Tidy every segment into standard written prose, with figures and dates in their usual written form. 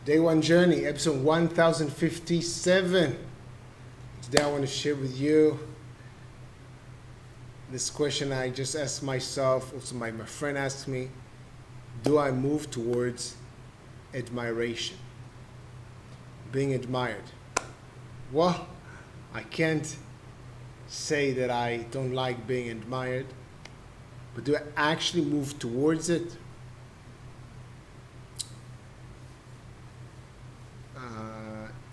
Day One Journey, episode 1057. Today I want to share with you this question I just asked myself, also my friend asked me, do I move towards admiration? Being admired. Well, I can't say that I don't like being admired, but do I actually move towards it?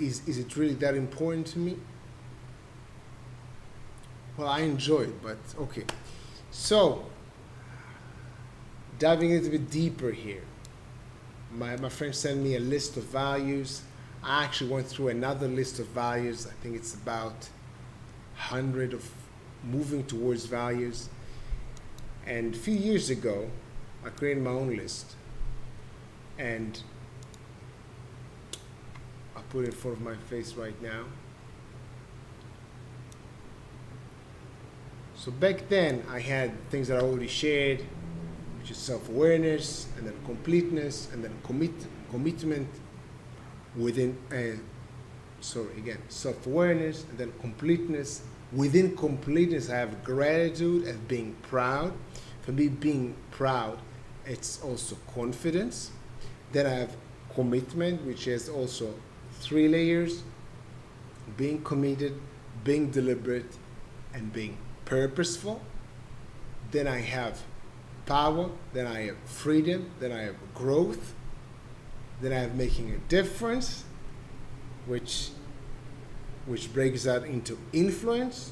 Is it really that important to me? Well, I enjoy it, but okay. So, diving a little bit deeper here. My friend sent me a list of values. I actually went through another list of values. I think it's about 100 of moving towards values. And a few years ago, I created my own list. And I'll put it in front of my face right now. So back then, I had things that I already shared, which is self-awareness, and then completeness, and then commitment within, self-awareness, and then completeness. Within completeness, I have gratitude and being proud. For me, being proud, it's also confidence. Then I have commitment, which is also 3 layers: being committed, being deliberate, and being purposeful. Then I have power, then I have freedom, then I have growth, then I have making a difference, which breaks out into influence,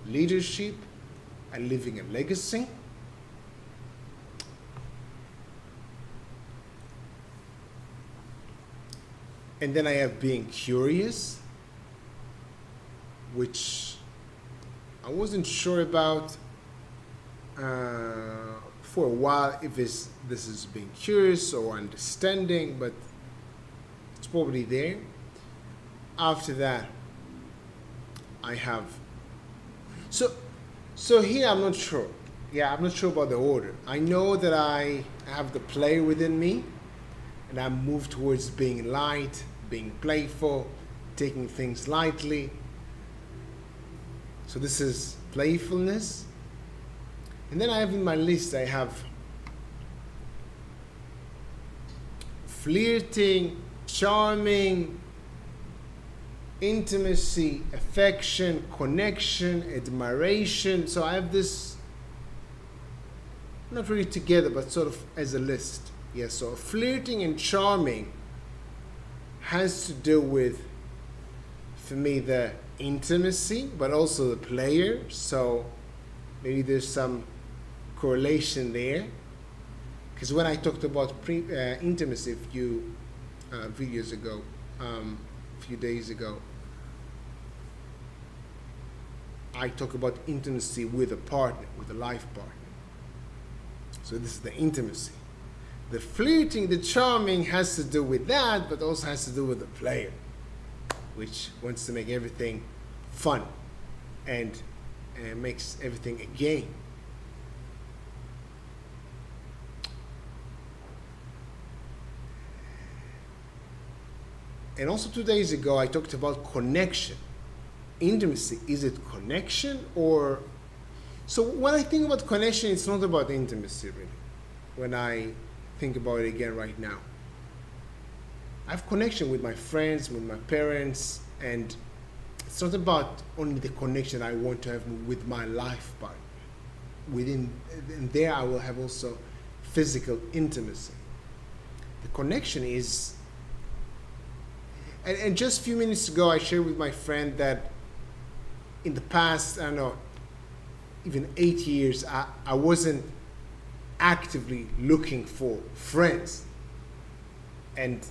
leadership, and leaving a legacy. And then I have being curious, which I wasn't sure about for a while if this is being curious or understanding, but it's probably there. After that, I have so here I'm not sure. Yeah, I'm not sure about the order. I know that I have the play within me, and I move towards being light, being playful, taking things lightly. So this is playfulness. And then I have in my list, I have flirting, charming, intimacy, affection, connection, admiration. So I have this, not really together, but sort of as a list. Yes, so flirting and charming has to do with, for me, the intimacy, but also the player. So maybe there's some correlation there. Because when I talked about intimacy a few videos ago, a few days ago, I talk about intimacy with a partner, with a life partner. So this is the intimacy. The flirting, the charming has to do with that, but also has to do with the player, which wants to make everything fun and makes everything a game. And also 2 days ago, I talked about connection. Intimacy, is it connection or... So when I think about connection, it's not about intimacy, really. When I think about it again right now, I have connection with my friends, with my parents, and it's not about only the connection I want to have with my life partner. And there I will have also physical intimacy. The connection is, and just a few minutes ago I shared with my friend that in the past, I don't know, even 8 years, I wasn't actively looking for friends. And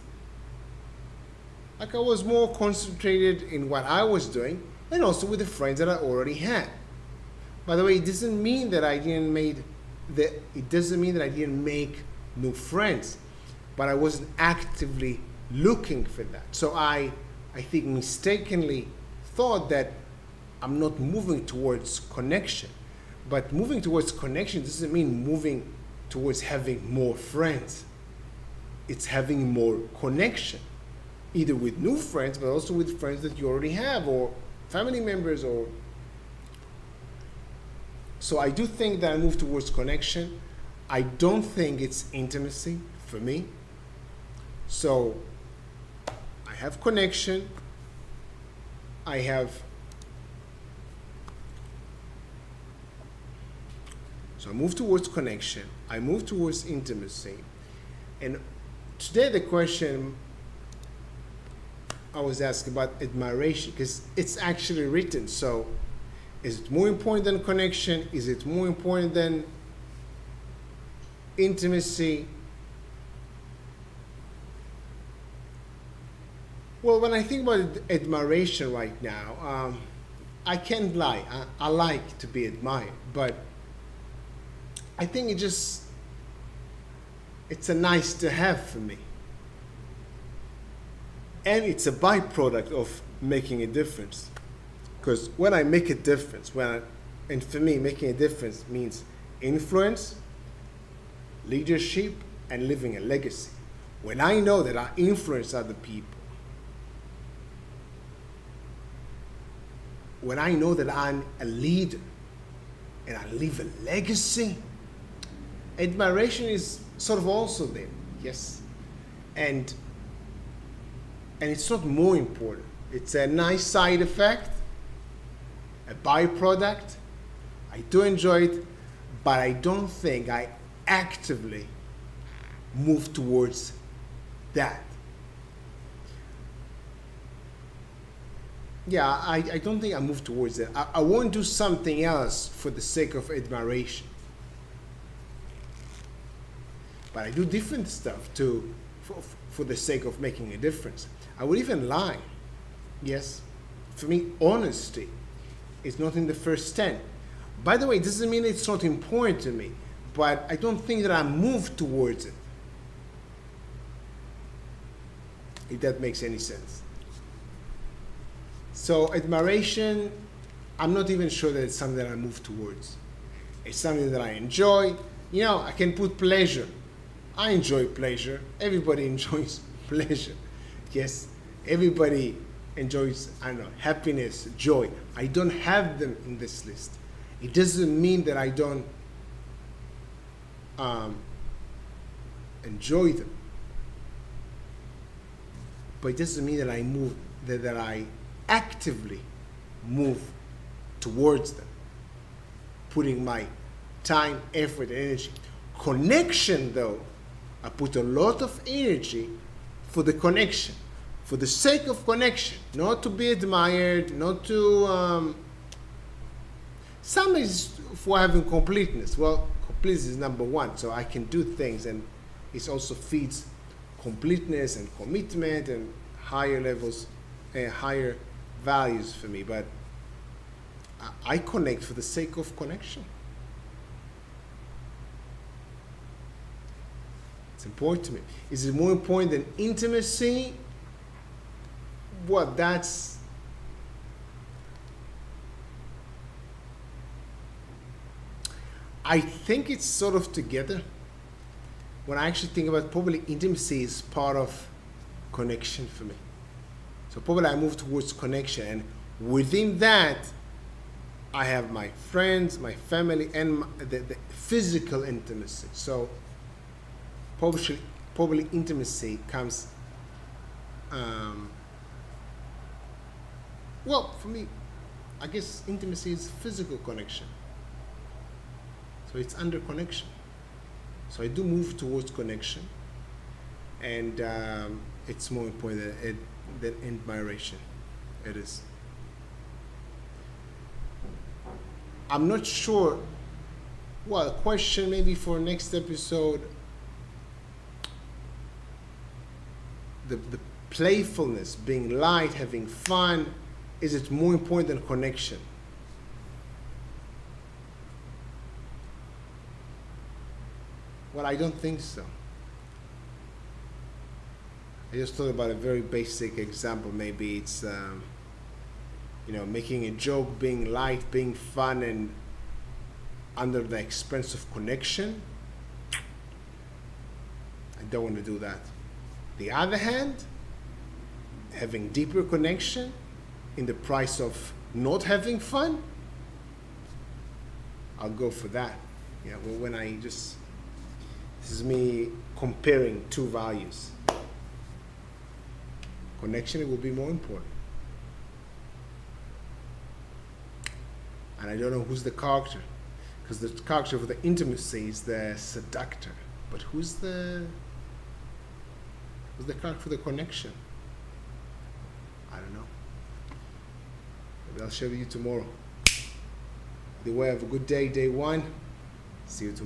like I was more concentrated in what I was doing and also with the friends that I already had. By the way, it doesn't mean that I didn't make new friends, but I wasn't actively looking for that. So I think mistakenly thought that I'm not moving towards connection. But moving towards connection doesn't mean moving towards having more friends. It's having more connection. either with new friends, but also with friends that you already have, or family members, or so I do think that I move towards connection. I don't think it's intimacy for me. So I have connection. I have, so I move towards connection. I move towards intimacy. And today the question I was asked about admiration, because it's actually written. So is it more important than connection? Is it more important than intimacy? Well, when I think about admiration right now, I can't lie. I like to be admired, but I think it's a nice to have for me. And it's a byproduct of making a difference. Because when I make a difference, and for me, making a difference means influence, leadership, and living a legacy. When I know that I influence other people, when I know that I'm a leader and I leave a legacy, admiration is sort of also there, yes. And it's not more important. It's a nice side effect, a byproduct. I do enjoy it, but I don't think I actively move towards that. Yeah, I don't think I move towards that. I won't do something else for the sake of admiration. But I do different stuff for the sake of making a difference. I would even lie. Yes. For me, honesty is not in the first 10. By the way, it doesn't mean it's not important to me, but I don't think that I move towards it. If that makes any sense. So admiration, I'm not even sure that it's something that I move towards. It's something that I enjoy. You know, I can put pleasure. I enjoy pleasure. Everybody enjoys pleasure. Yes, everybody enjoys, I don't know, happiness, joy. I don't have them in this list. It doesn't mean that I don't enjoy them. But it doesn't mean that I move, that I actively move towards them, putting my time, effort, and energy. Connection, though, I put a lot of energy for the connection, for the sake of connection, not to be admired, not to, some is for having completeness. Well, completeness is number one, so I can do things, and it also feeds completeness and commitment and higher levels, higher values for me. But I connect for the sake of connection. It's important to me. Is it more important than intimacy? Well, that's, I think it's sort of together. When I actually think about, probably intimacy is part of connection for me. So probably I move towards connection, and within that, I have my friends, my family, and the physical intimacy. So probably intimacy comes, well, for me, I guess intimacy is physical connection. So it's under connection. So I do move towards connection, and it's more important than admiration. It is. I'm not sure. Well, a question maybe for next episode. The playfulness, being light, having fun, is it more important than connection? Well, I don't think so. I just thought about a very basic example. Maybe it's, making a joke, being light, being fun, and under the expense of connection. I don't want to do that. The other hand, having deeper connection in the price of not having fun, I'll go for that. Yeah, well, when I just, this is me comparing two values. Connection will be more important. And I don't know who's the character, because the character for the intimacy is the seductor. But who's the character for the connection? I don't know. Maybe I'll share with you tomorrow. Either way, have a good day, day one. See you tomorrow.